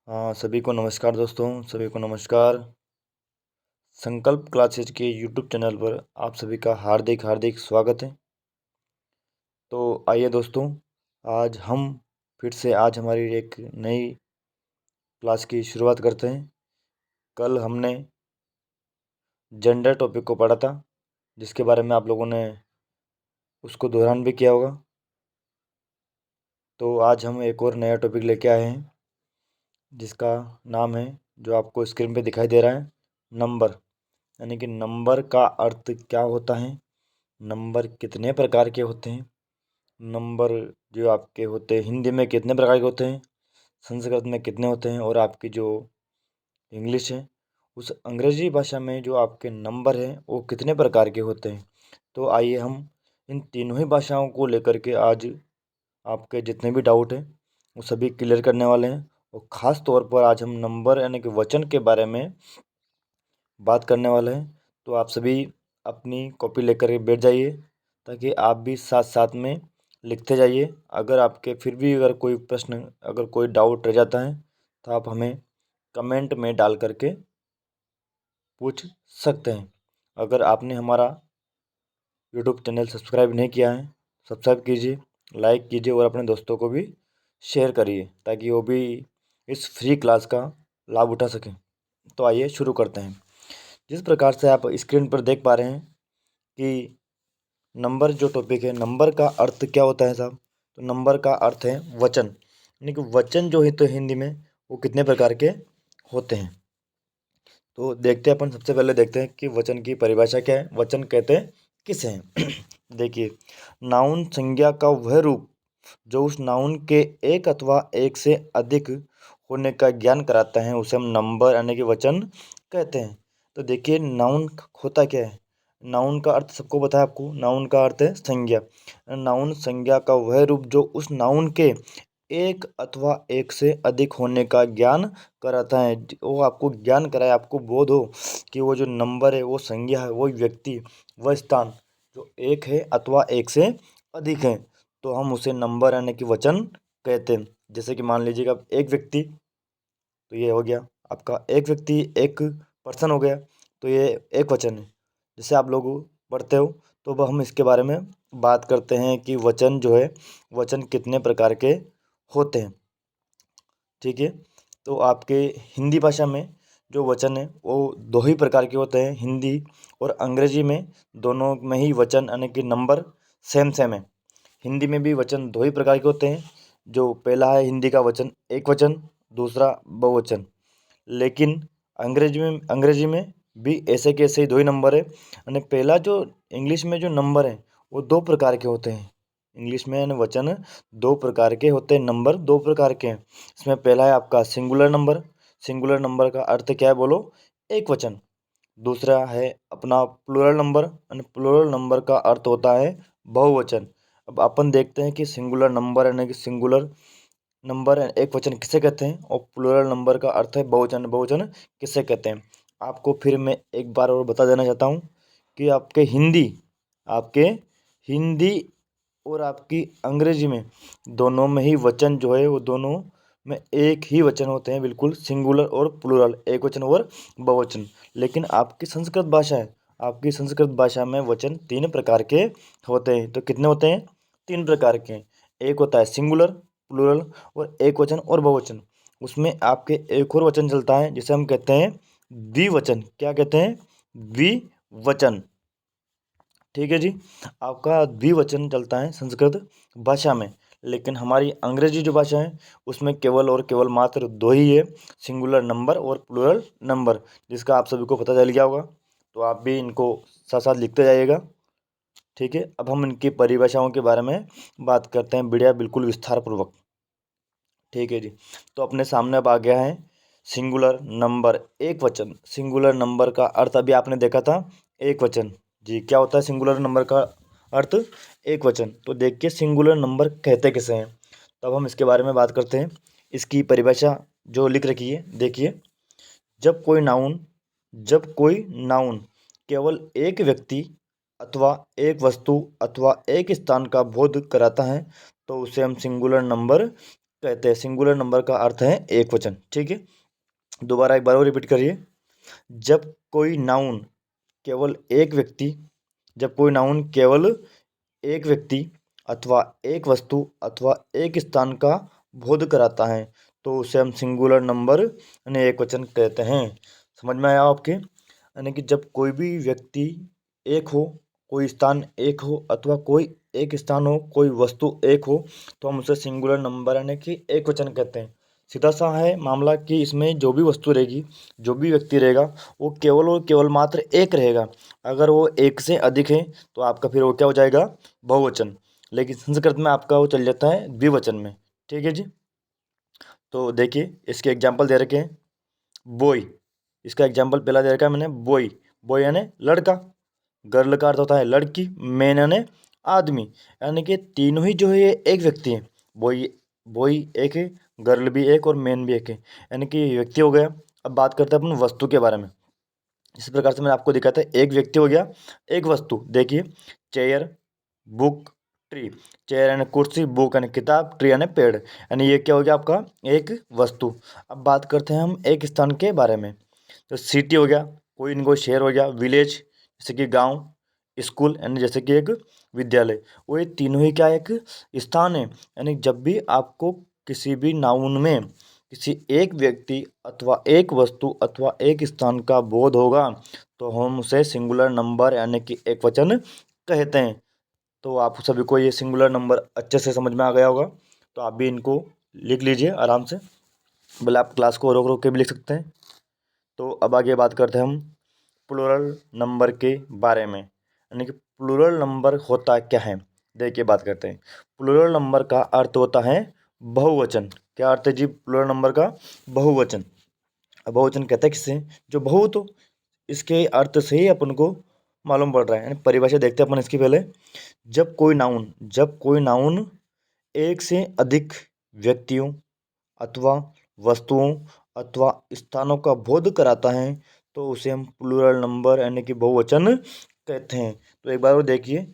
हाँ, सभी को नमस्कार दोस्तों, सभी को नमस्कार। संकल्प क्लासेज के यूट्यूब चैनल पर आप सभी का हार्दिक हार्दिक स्वागत है। तो आइए दोस्तों, आज हम फिर से आज हमारी एक नई क्लास की शुरुआत करते हैं। कल हमने जेंडर टॉपिक को पढ़ा था, जिसके बारे में आप लोगों ने उसको दोहरान भी किया होगा। तो आज हम एक और नया टॉपिक लेके आए हैं, जिसका नाम है, जो आपको स्क्रीन पे दिखाई दे रहा है, नंबर। यानी कि नंबर का अर्थ क्या होता है, नंबर कितने प्रकार के होते हैं, नंबर जो आपके होते हैं हिंदी में कितने प्रकार के होते हैं, संस्कृत में कितने होते हैं, और आपकी जो इंग्लिश है उस अंग्रेजी भाषा में जो आपके नंबर हैं वो कितने प्रकार के होते हैं। तो आइए हम इन तीनों ही भाषाओं को लेकर के आज आपके जितने भी डाउट हैं वो सभी क्लियर करने वाले हैं। और ख़ास तौर पर आज हम नंबर यानी कि वचन के बारे में बात करने वाले हैं। तो आप सभी अपनी कॉपी लेकर के बैठ जाइए, ताकि आप भी साथ साथ में लिखते जाइए। अगर आपके फिर भी अगर कोई प्रश्न, अगर कोई डाउट रह जाता है, तो आप हमें कमेंट में डाल करके पूछ सकते हैं। अगर आपने हमारा यूट्यूब चैनल सब्सक्राइब नहीं किया है, सब्सक्राइब कीजिए, लाइक कीजिए और अपने दोस्तों को भी शेयर करिए, ताकि वो भी इस फ्री क्लास का लाभ उठा सकें। तो आइए शुरू करते हैं। जिस प्रकार से आप स्क्रीन पर देख पा रहे हैं कि नंबर जो टॉपिक है, नंबर का अर्थ क्या होता है साहब। तो नंबर का अर्थ है वचन, यानी कि वचन जो है तो हिंदी में वो कितने प्रकार के होते हैं। तो देखते हैं, अपन सबसे पहले देखते हैं कि वचन की परिभाषा क्या है, वचन कहते हैं किसे हैं। देखिए, नाउन संज्ञा का वह रूप जो उस नाउन के एक अथवा एक से अधिक होने का ज्ञान कराता है, उसे हम नंबर यानी कि वचन कहते हैं। तो देखिए, नाउन होता क्या है। नाउन का अर्थ सबको पता है आपको, नाउन का अर्थ है संज्ञा। नाउन संज्ञा का वह रूप जो उस नाउन के एक अथवा एक से अधिक होने का ज्ञान कराता है। वो आपको ज्ञान कराए, आपको बोध हो कि वो जो नंबर है, वो संज्ञा है, वो व्यक्ति, वह स्थान जो एक है अथवा एक से अधिक है, तो हम उसे नंबर यानी कि वचन कहते हैं। जैसे कि मान लीजिएगा एक व्यक्ति, तो ये हो गया आपका एक व्यक्ति, एक पर्सन हो गया, तो ये एक वचन है। जैसे आप लोग पढ़ते हो, तो वह हम इसके बारे में बात करते हैं कि वचन जो है, वचन कितने प्रकार के होते हैं। ठीक है। तो आपके हिंदी भाषा में जो वचन है वो दो ही प्रकार के होते हैं, हिंदी और अंग्रेजी में दोनों में ही वचन यानी कि नंबर सेम सेम है। हिंदी में भी वचन दो ही प्रकार के होते हैं। जो पहला है हिंदी का वचन एक वचन, दूसरा बहुवचन। लेकिन अंग्रेजी में भी ऐसे के ऐसे ही दो ही नंबर है। यानी पहला जो इंग्लिश में जो नंबर है वो दो प्रकार के होते हैं। इंग्लिश में वचन दो प्रकार के होते हैं, नंबर दो प्रकार के हैं। इसमें पहला है आपका सिंगुलर नंबर। सिंगुलर नंबर का अर्थ क्या है बोलो, एक वचन। दूसरा है अपना प्लूरल नंबर, यानी प्लूरल नंबर का अर्थ होता है बहुवचन। अब अपन देखते हैं कि सिंगुलर नंबर यानी कि सिंगुलर नंबर एक वचन किसे कहते हैं, और प्लूरल नंबर का अर्थ है बहुवचन, बहुवचन किसे कहते हैं। आपको फिर मैं एक बार और बता देना चाहता हूँ कि आपके हिंदी और आपकी अंग्रेजी में दोनों में ही वचन जो है वो दोनों में एक ही वचन होते हैं, बिल्कुल सिंगुलर और प्लूरल, एक वचन और बहुवचन। लेकिन आपकी संस्कृत भाषा है, आपकी संस्कृत भाषा में वचन तीन प्रकार के होते हैं। तो कितने होते हैं, तीन प्रकार के। एक होता है सिंगुलर, प्लूरल और एक वचन और बहुवचन। उसमें आपके एक और वचन चलता है जिसे हम कहते हैं द्विवचन। क्या कहते हैं, द्विवचन। ठीक है जी। आपका द्विवचन चलता है संस्कृत भाषा में। लेकिन हमारी अंग्रेजी जो भाषा है उसमें केवल और केवल मात्र दो ही है, सिंगुलर नंबर और प्लूरल नंबर, जिसका आप सभी को पता चल गया होगा। तो आप भी इनको साथ साथ लिखते जाइएगा। ठीक है। अब हम इनकी परिभाषाओं के बारे में बात करते हैं, बढ़िया, बिल्कुल विस्तार पूर्वक। ठीक है जी। तो अपने सामने अब आ गया है सिंगुलर नंबर एक वचन। सिंगुलर नंबर का अर्थ अभी आपने देखा था, एक वचन। जी, क्या होता है सिंगुलर नंबर का अर्थ, एक वचन। तो देखिए सिंगुलर नंबर कहते किसे हैं, तब हम इसके बारे में बात करते हैं। इसकी परिभाषा जो लिख रखी है देखिए, जब कोई नाउन जब कोई नाउन केवल एक व्यक्ति अथवा एक वस्तु अथवा एक स्थान का बोध कराता है, तो उसे हम सिंगुलर नंबर कहते हैं। सिंगुलर नंबर का अर्थ है एक वचन। ठीक है, दोबारा एक बार और रिपीट करिए। जब कोई नाउन केवल एक व्यक्ति जब कोई नाउन केवल एक व्यक्ति अथवा एक वस्तु अथवा एक स्थान का बोध कराता है तो उसे हम सिंगुलर नंबर यानी एक वचन कहते हैं। समझ में आया आपके? यानी कि जब कोई भी व्यक्ति एक हो, कोई स्थान एक हो अथवा कोई एक स्थान हो, कोई वस्तु एक हो, तो हम उसे सिंगुलर नंबर यानी कि एक वचन कहते हैं। सीधा सा है मामला कि इसमें जो भी वस्तु रहेगी, जो भी व्यक्ति रहेगा, वो केवल और केवल मात्र एक रहेगा। अगर वो एक से अधिक है तो आपका फिर वो क्या हो जाएगा? बहुवचन। लेकिन संस्कृत में आपका वो चल जाता है द्विवचन में। ठीक है जी। तो देखिए इसके एग्जाम्पल दे रखे हैं। बॉय, इसका एग्जाम्पल पहला दे रखा है मैंने, बॉय। बॉय यानी लड़का, गर्ल का अर्थ होता है लड़की, मैन यानी आदमी। यानी कि तीनों ही जो है ये एक व्यक्ति है। बॉय बॉय एक है, गर्ल भी एक और मैन भी एक है, यानी कि ये व्यक्ति हो गया। अब बात करते हैं अपन वस्तु के बारे में। इस प्रकार से मैंने आपको दिखाया था, एक व्यक्ति हो गया, एक वस्तु। देखिए चेयर, बुक, ट्री। चेयर यानी कुर्सी, बुक यानी किताब, ट्री यानी पेड़, यानी ये क्या हो गया आपका? एक वस्तु। अब बात करते हैं हम एक स्थान के बारे में। तो सिटी हो गया, कोई न कोई शहर हो गया, विलेज जैसे कि गांव, स्कूल यानी जैसे कि एक विद्यालय। वो ये तीनों ही क्या एक स्थान है। यानी जब भी आपको किसी भी नाउन में किसी एक व्यक्ति अथवा एक वस्तु अथवा एक स्थान का बोध होगा तो हम उसे सिंगुलर नंबर यानी कि एक वचन कहते हैं। तो आप सभी को ये सिंगुलर नंबर अच्छे से समझ में आ गया होगा। तो आप भी इनको लिख लीजिए आराम से, भले आप क्लास को रोक रोक के भी लिख सकते हैं। तो अब आगे बात करते हैं हम प्लूरल नंबर के बारे में, यानी कि प्लूरल नंबर होता क्या है। देखिए बात करते हैं। प्लूरल नंबर का अर्थ होता है बहुवचन। क्या अर्थ है जी प्लूरल नंबर का? बहुवचन। अब बहुवचन कहते हैं किससे? जो बहुत हो। इसके अर्थ से ही अपन को मालूम पड़ रहा है, यानी परिभाषा देखते हैं अपन इसकी पहले। जब कोई नाउन एक से अधिक व्यक्तियों अथवा वस्तुओं अथवा स्थानों का बोध कराता है तो उसे हम प्लूरल नंबर यानी कि बहुवचन कहते हैं। तो एक बार और देखिए,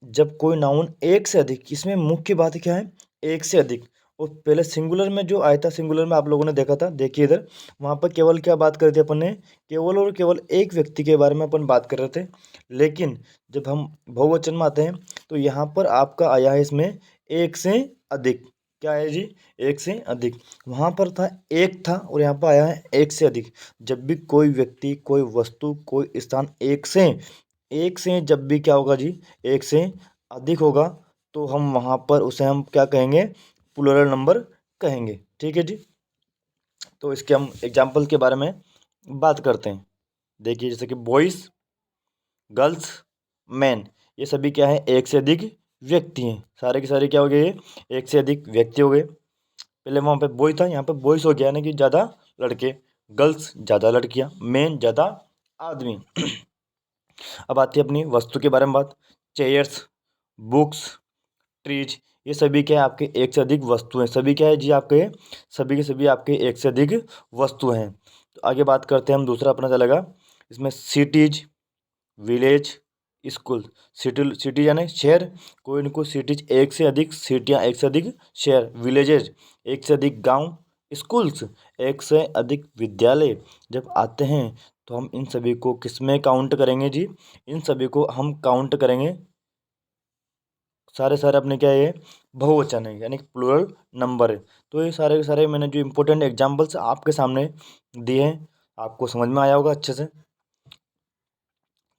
जब कोई नाउन एक से अधिक, इसमें मुख्य बात क्या है? एक से अधिक। और पहले सिंगुलर में जो आया था, सिंगुलर में आप लोगों ने देखा था, देखिए इधर, वहाँ पर केवल क्या बात कर रहे थे अपन ने? केवल और केवल एक व्यक्ति के बारे में अपन बात कर रहे थे। लेकिन जब हम बहुवचन में आते हैं तो यहाँ पर आपका आया है इसमें एक से अधिक। क्या है जी? एक से अधिक। वहाँ पर था एक था और यहाँ पर आया है एक से अधिक। जब भी कोई व्यक्ति, कोई वस्तु, कोई स्थान एक से जब भी क्या होगा जी? एक से अधिक होगा तो हम वहाँ पर उसे हम क्या कहेंगे? प्लूरल नंबर कहेंगे। ठीक है जी। तो इसके हम एग्जाम्पल के बारे में बात करते हैं। देखिए जैसे कि बॉयज़, गर्ल्स, मैन, ये सभी क्या है? एक से अधिक व्यक्ति हैं। सारे के सारे क्या हो गए? एक से अधिक व्यक्ति हो गए। पहले वहाँ पे बॉय था, यहाँ पे बॉयज़ हो गया, यानी कि ज़्यादा लड़के, गर्ल्स ज़्यादा लड़कियाँ, मैन ज़्यादा आदमी। अब आती है अपनी वस्तु के बारे में बात। चेयर्स, बुक्स, ट्रीज, ये सभी क्या है? आपके एक से अधिक वस्तु हैं। सभी क्या है जी? आपके सभी के सभी आपके एक से अधिक वस्तु हैं। तो आगे बात करते हैं हम, दूसरा अपना चलेगा इसमें सिटीज, विलेज, स्कूल। सिटी यानी शहर, कोई न कोई सिटीज एक से अधिक सिटियाँ, एक से अधिक शहर, विलेजेज एक से अधिक गांव, स्कूल्स एक से अधिक विद्यालय। जब आते हैं तो हम इन सभी को किस में काउंट करेंगे जी? इन सभी को हम काउंट करेंगे, सारे सारे अपने क्या है? ये बहुवचन है, यानी कि प्लूरल नंबर है। तो ये सारे के सारे मैंने जो इंपॉर्टेंट एग्जांपल्स आपके सामने दिए हैं, आपको समझ में आया होगा अच्छे से।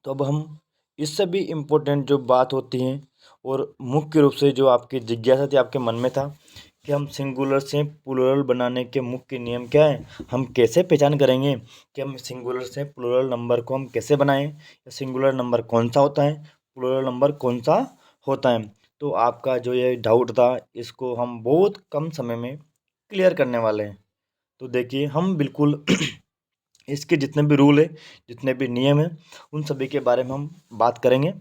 तो अब हम इससे भी इम्पोर्टेंट जो बात होती है और मुख्य रूप से जो आपकी जिज्ञासा थी, आपके मन में था कि हम सिंगुलर से प्लूरल बनाने के मुख्य नियम क्या हैं, हम कैसे पहचान करेंगे कि हम सिंगुलर से प्लूरल नंबर को हम कैसे बनाएं, या सिंगुलर नंबर कौन सा होता है, प्लूरल नंबर कौन सा होता है। तो आपका जो ये डाउट था इसको हम बहुत कम समय में क्लियर करने वाले हैं। तो देखिए हम बिल्कुल इसके जितने भी रूल है, जितने भी नियम हैं, उन सभी के बारे में हम बात करेंगे।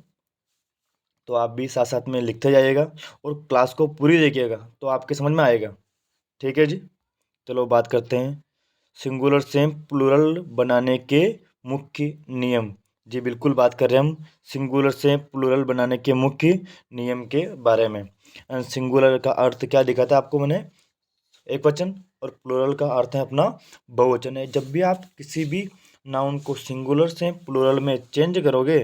तो आप भी साथ साथ में लिखते जाइएगा और क्लास को पूरी देखिएगा तो आपके समझ में आएगा। ठीक है जी। चलो बात करते हैं सिंगुलर से प्लूरल बनाने के मुख्य नियम। जी बिल्कुल बात कर रहे हैं हम सिंगुलर से प्लूरल बनाने के मुख्य नियम के बारे में। सिंगुलर का अर्थ क्या दिखा था आपको मैंने? एक वचन और प्लूरल का अर्थ है अपना बहुवचन है। जब भी आप किसी भी नाउन को सिंगुलर से प्लूरल में चेंज करोगे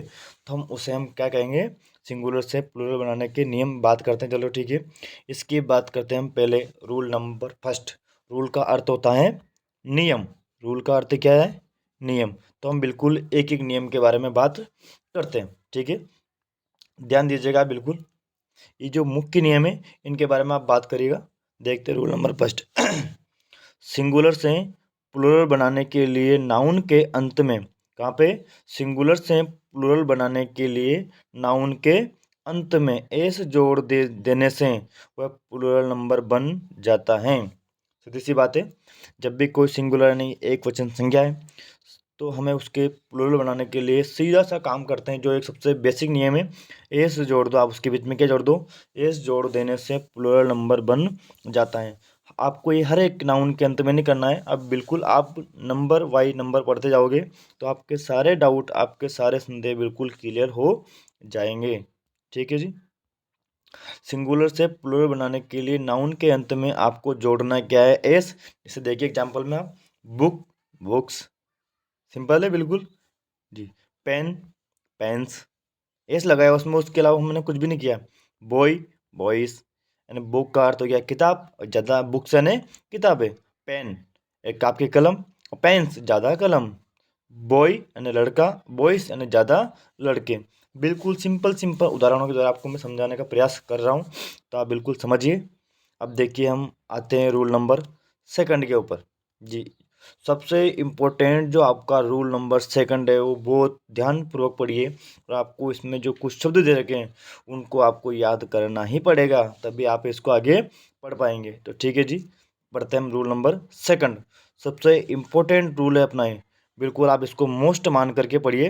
तो उसे हम क्या कहेंगे, सिंगुलर से प्लूरल बनाने के नियम बात करते हैं। चलो ठीक है, इसकी बात करते हैं हम पहले। रूल नंबर फर्स्ट, रूल का अर्थ होता है नियम। रूल का अर्थ क्या है, नियम। तो हम बिल्कुल एक एक नियम के बारे में बात करते हैं, ठीक है। ध्यान दीजिएगा बिल्कुल, ये जो मुख्य नियम है इनके बारे में आप बात करिएगा। देखते रूल नंबर फर्स्ट सिंगुलर से प्लूरल बनाने के लिए नाउन के अंत में, कहाँ पे, सिंगुलर से प्लूरल बनाने के लिए नाउन के अंत में एस जोड़ देने से वह प्लूरल नंबर बन जाता है। सीधी सी बात है, जब भी कोई सिंगुलर यानी एक वचन संज्ञा है तो हमें उसके प्लूरल बनाने के लिए सीधा सा काम करते हैं, जो एक सबसे बेसिक नियम है, एस जोड़ दो। आप उसके बीच में क्या जोड़ दो, एस जोड़ देने से प्लूरल नंबर बन जाता है। आपको ये हर एक नाउन के अंत में नहीं करना है। अब बिल्कुल आप नंबर वाई नंबर पढ़ते जाओगे तो आपके सारे डाउट, आपके सारे संदेह बिल्कुल क्लियर हो जाएंगे, ठीक है जी। सिंगुलर से प्लूरल बनाने के लिए नाउन के अंत में आपको जोड़ना क्या है, एस। जैसे देखिए एग्जाम्पल में आप बुक, बुक्स, सिंपल है बिल्कुल जी। पेन, पेन्स, एस लगाया उसमें, उसके अलावा हमने कुछ भी नहीं किया। बॉय, बॉयज, यानी बुक का अर्थ हो गया किताब, और ज़्यादा बुक्स यानी किताबें। पेन एक आपकी कलम, और पेन्स ज़्यादा कलम। बॉय यानी लड़का, बॉयज यानी ज़्यादा लड़के। बिल्कुल सिंपल सिंपल उदाहरणों के द्वारा आपको मैं समझाने का प्रयास कर रहा हूँ, तो आप बिल्कुल समझिए। अब देखिए हम आते हैं रूल नंबर सेकंड के ऊपर जी। सबसे इम्पोर्टेंट जो आपका रूल नंबर सेकंड है वो बहुत ध्यानपूर्वक पढ़िए, और आपको इसमें जो कुछ शब्द दे रखे हैं उनको आपको याद करना ही पड़ेगा, तभी आप इसको आगे पढ़ पाएंगे। तो ठीक है जी, पढ़ते हैं हम रूल नंबर सेकंड। सबसे इम्पोर्टेंट रूल है अपना ये, बिल्कुल आप इसको मोस्ट मान करके पढ़िए।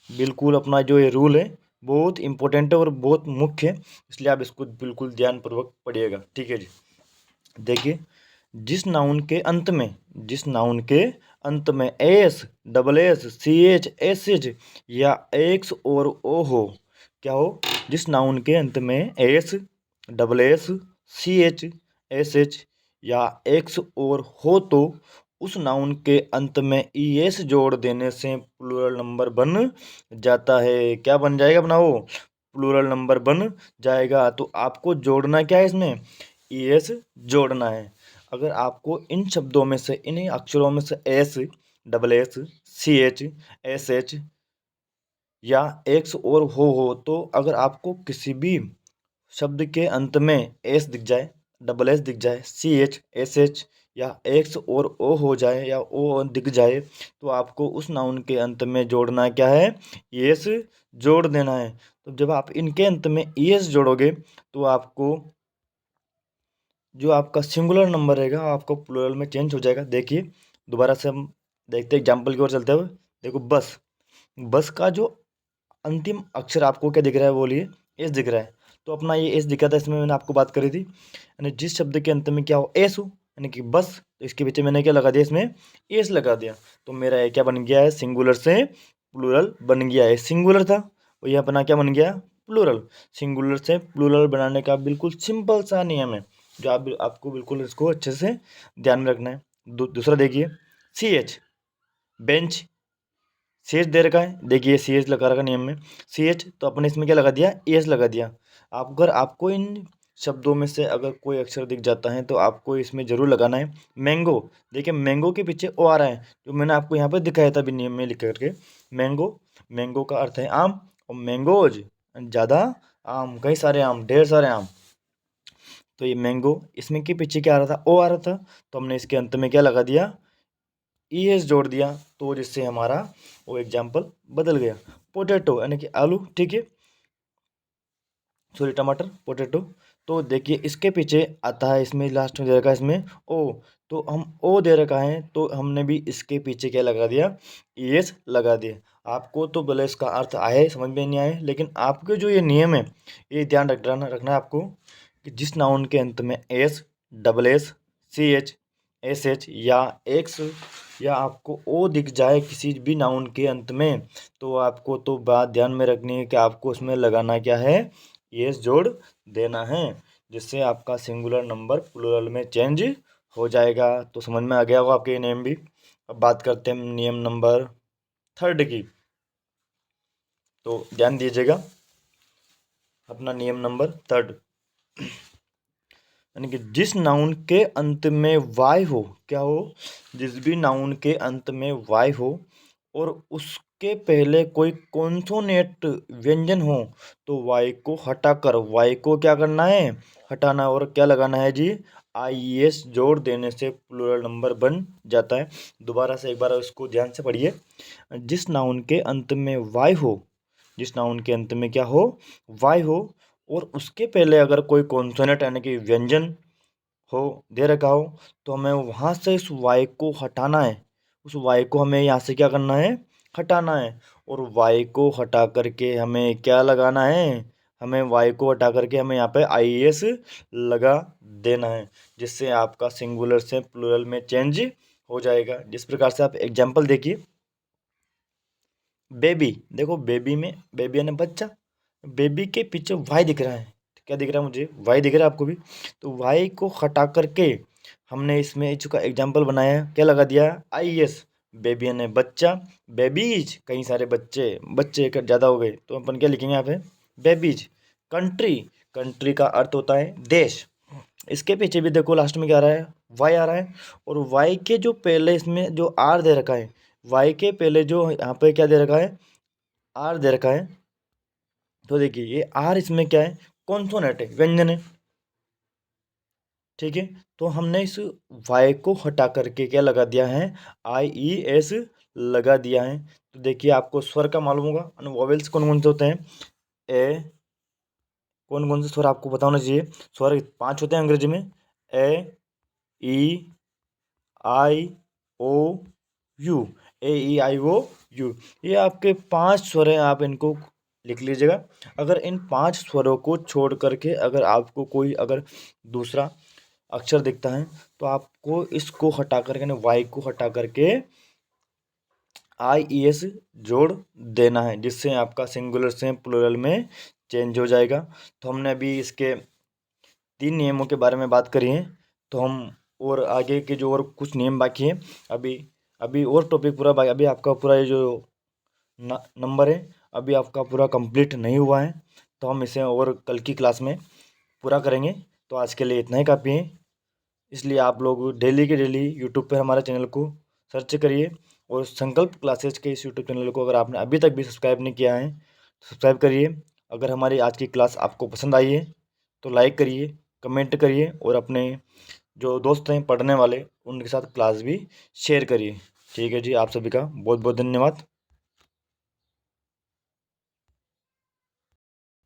बिल्कुल अपना जो ये रूल है बहुत इंपॉर्टेंट है और बहुत मुख्य है, इसलिए आप इसको बिल्कुल ध्यानपूर्वक पढ़िएगा, ठीक है जी। देखिए, जिस नाउन के अंत में, जिस नाउन के अंत में S, double S, C H, S H या एक्स और ओ हो, क्या हो, जिस नाउन के अंत में S, double S, C H, S H या एक्स और हो तो उस नाउन के अंत में ई एस जोड़ देने से प्लूरल नंबर बन जाता है। क्या बन जाएगा अपना, वो प्लूरल नंबर बन जाएगा। तो आपको जोड़ना क्या है इसमें, ई एस जोड़ना है। अगर आपको इन शब्दों में से, इन्हीं अक्षरों में से S, double S, C H, S H या एक्स और हो तो अगर आपको किसी भी शब्द के अंत में एस दिख जाए, डबल एस दिख जाए, सी एच, एस एच या एक्स और ओ हो जाए या ओ दिख जाए, तो आपको उस नाउन के अंत में जोड़ना क्या है, एस जोड़ देना है। तो जब आप इनके अंत में एस जोड़ोगे तो आपको जो आपका सिंगुलर नंबर रहेगा आपको प्लूरल में चेंज हो जाएगा। देखिए दोबारा से हम देखते हैं एग्जाम्पल की ओर चलते हुए। देखो बस, बस का जो अंतिम अक्षर आपको क्या दिख रहा है, बोलिए, एस दिख रहा है। तो अपना ये एस दिखा था, इसमें मैंने आपको बात करी थी, यानी जिस शब्द के अंत में क्या हो, एस हो, यानी कि बस, तो इसके पीछे मैंने क्या लगा दिया, इसमें एस लगा दिया। तो मेरा ये क्या बन गया है, सिंगुलर से प्लूरल बन गया है। सिंगुलर था और ये अपना क्या बन गया, प्लूरल। सिंगुलर से प्लूरल बनाने का बिल्कुल सिंपल सा नियम है, जो आपको बिल्कुल इसको अच्छे से ध्यान में रखना है। दूसरा देखिए, C H, bench, C H दे रखा है, देखिए सी एच लगा रखा नियम में, सी एच, तो अपने इसमें क्या लगा दिया, एस लगा दिया। आप अगर आपको इन शब्दों में से अगर कोई अक्षर दिख जाता है तो आपको इसमें जरूर लगाना है। मैंगो, देखिए मैंगो के पीछे ओ आ रहा है, जो मैंने आपको यहाँ पर दिखाया था भी नियम में लिख करके। मैंगो, मैंगो का अर्थ है आम, और मैंगोज ज़्यादा आम, कई सारे आम, ढेर सारे आम। तो ये मैंगो, इसमें के पीछे क्या आ रहा था, ओ आ रहा था, तो हमने इसके अंत में क्या लगा दिया, ई एस जोड़ दिया, तो जिससे हमारा वो एग्जाम्पल बदल गया। पोटैटो यानी कि आलू, ठीक है, सॉरी टमाटर, पोटैटो। तो देखिए इसके पीछे आता है, इसमें लास्ट में दे रखा है इसमें ओ, तो हम ओ दे रखा है तो हमने भी इसके पीछे क्या लगा दिया, ई एस लगा दिया। आपको तो भले इसका अर्थ आए समझ में नहीं आए, लेकिन आपके जो ये नियम है ये ध्यान रखना है आपको, कि जिस नाउन के अंत में S, double S, C H, S H या एक्स या आपको ओ दिख जाए किसी भी नाउन के अंत में, तो आपको तो बात ध्यान में रखनी है कि आपको उसमें लगाना क्या है, एस जोड़ देना है। जिससे आपका सिंगुलर नंबर प्लूरल में चेंज हो जाएगा। तो समझ में आ गया होगा आपके ये नियम भी। अब बात करते हैं नियम नंबर 3 की। तो ध्यान दीजिएगा, अपना नियम नंबर 3, यानी कि जिस नाउन के अंत में वाई हो, क्या हो, जिस भी नाउन के अंत में वाई हो और उसके पहले कोई कॉन्सोनेंट व्यंजन हो, तो वाई को हटाकर वाई को क्या करना है, हटाना, और क्या लगाना है जी, IES जोड़ देने से प्लूरल नंबर बन जाता है। दोबारा से एक बार उसको ध्यान से पढ़िए। जिस नाउन के अंत में वाई हो, जिस नाउन के अंत में क्या हो, वाई हो, और उसके पहले अगर कोई कॉन्सोनेंट यानी कि व्यंजन हो दे रखा हो, तो हमें वहाँ से उस वाई को हटाना है। उस वाई को हमें यहाँ से क्या करना है, हटाना है। और वाई को हटा करके हमें क्या लगाना है, हमें वाई को हटा करके हमें यहाँ पे IES लगा देना है, जिससे आपका सिंगुलर से प्लूरल में चेंज हो जाएगा। जिस प्रकार से आप एग्जाम्पल देखिए, बेबी, देखो बेबी में, बेबी यानी बच्चा, बेबी के पीछे वाई दिख रहा है, क्या दिख रहा है मुझे, वाई दिख रहा है आपको भी। तो वाई को हटा करके हमने इसमें इसका एग्जाम्पल बनाया, क्या लगा दिया, IES। बेबी यानी बच्चा, बेबीज कई सारे बच्चे, बच्चे ज़्यादा हो गए तो अपन क्या लिखेंगे यहाँ पे, बेबीज। कंट्री, कंट्री का अर्थ होता है देश, इसके पीछे भी देखो लास्ट में क्या आ रहा है, वाई आ रहा है। और वाई के जो पहले इसमें जो आर दे रखा है, वाई के पहले जो यहाँ पे क्या दे रखा है, आर दे रखा है। तो देखिए ये आर इसमें क्या है, कॉन्सोनेंट है, व्यंजन है, ठीक है। तो हमने इस वाई को हटा करके क्या लगा दिया है, IES लगा दिया है। तो देखिए आपको स्वर का मालूम होगा, और वोवेल्स कौन कौन से होते हैं, ए, कौन कौन से स्वर आपको पता होना चाहिए। स्वर 5 होते हैं अंग्रेजी में, A, E, I, O, U, AEIOU, ये आपके 5 स्वर हैं, आप इनको लिख लीजिएगा। अगर इन 5 स्वरों को छोड़ करके अगर आपको कोई अगर दूसरा अक्षर दिखता है, तो आपको इसको हटा करके ना, वाई को हटा करके IES जोड़ देना है, जिससे आपका सिंगुलर से प्लूरल में चेंज हो जाएगा। तो हमने अभी इसके 3 नियमों के बारे में बात करी है। तो हम और आगे के जो और कुछ नियम बाकी हैं, अभी अभी और टॉपिक पूरा बाकी, अभी आपका पूरा ये जो नंबर है अभी आपका पूरा कंप्लीट नहीं हुआ है, तो हम इसे और कल की क्लास में पूरा करेंगे। तो आज के लिए इतना ही काफ़ी है। इसलिए आप लोग डेली के डेली यूट्यूब पर हमारे चैनल को सर्च करिए, और संकल्प क्लासेज के इस यूट्यूब चैनल को अगर आपने अभी तक भी सब्सक्राइब नहीं किया है तो सब्सक्राइब करिए। अगर हमारी आज की क्लास आपको पसंद आई है तो लाइक करिए, कमेंट करिए, और अपने जो दोस्त हैं पढ़ने वाले उनके साथ क्लास भी शेयर करिए। ठीक है जी, आप सभी का बहुत बहुत धन्यवाद।